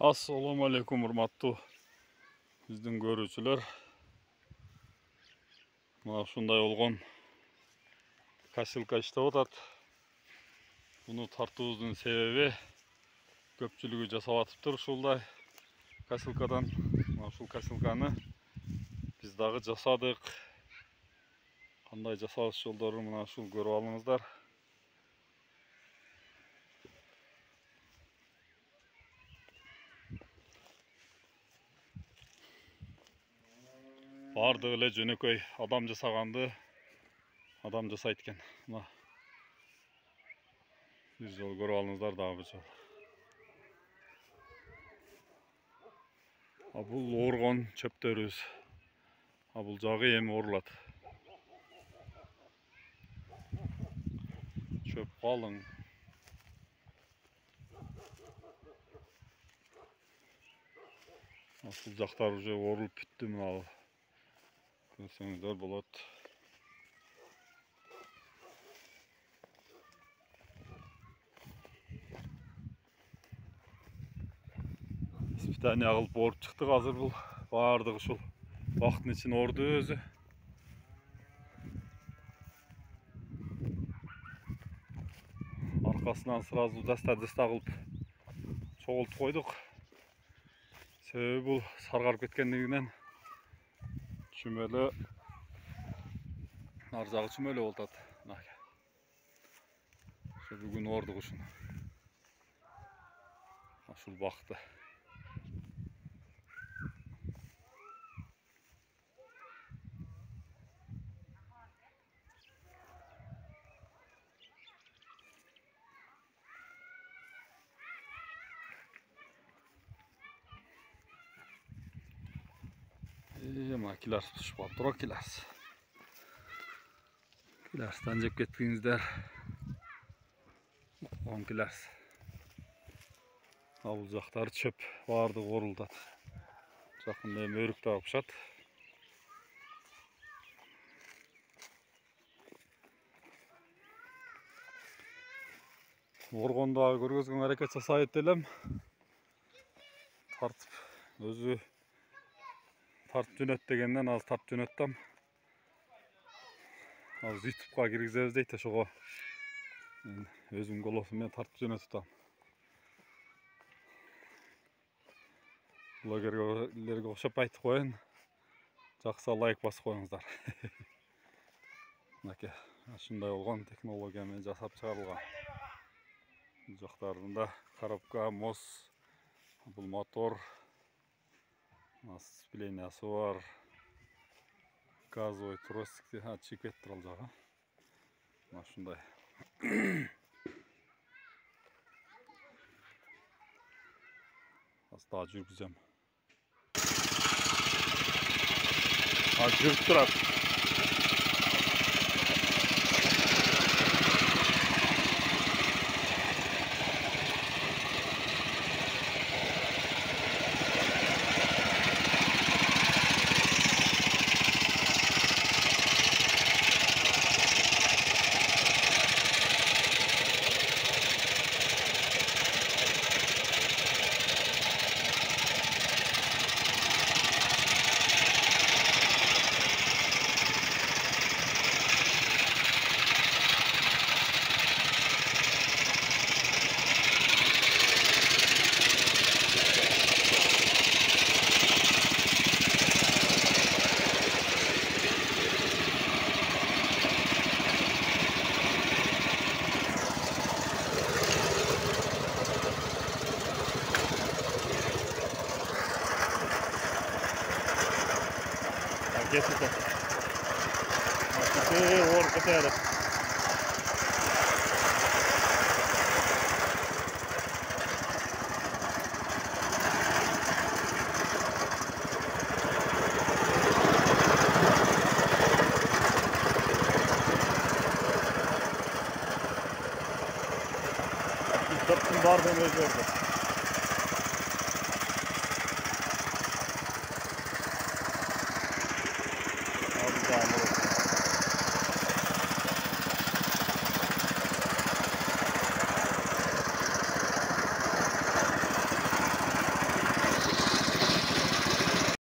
Assalamu alaikum hurmatlı bizden görücüler. Mana şunday olgan kaşılka iştep atat. Bunu tartыбыздын sebebi köpçülüğü jasap atıptır uşulday kaşılkadan. Mana şul kaşılkаны biz dagы jasadık. Qanday jasалыш жолдорун mana şul көрүп алыңыздар. Бардыгы эле жөнөкөй адам жасаганды адам жасайт экен. Мына бир жол көрүп алыңыздар, дагы бир жол. Бул ооргон чөптөрүбүз. Бул жагы эми орулат. Çöp kalın. Asıl jaktar уже орулуп бүттү, мына көрсөңүздөр болот. Испытание кылып оруп чыктык. Азыр бул баардыгы ушул убакыттын ичинде орду өзү. Arkasından sırası dasta kılıp çoğultup koyduk. Sebebi bu sargarıp ketkenliginden çümeli narzağı çümeli oldu. Şu bugün orduk uşun. Şul baktı. Kiler tutuşup aldı. O kilers. Kilers'ten cep gettiğinizler. 10 kilers. Avulacaklar çöp vardı, koruldu. Жақында мөрік тағып шат. Орғонда көргөзгөн аракет жасайт элем. Тартып өзү тартып жөнөт дегенден аз тартып жөнөттүм. Az YouTube'ga киргизебиз дейт, ошого өзүм голосум менен тартып жөнөтүп. Блогерлерге окшоп айтып коеюн. Жакса лайк басып коюңуздар. Мынакей, ушундай болгон технология менен жасап чыгарылган. Бул жактарында коробка, моз, бул мотор, сцеплениясы бар. Газовый тросик чыгып кетти ал жагы. Мына ушундай. Аста жүргүзөм. Жүрүп турат. Getirdi. Orada da. Topun vardı mı orada? Tamam.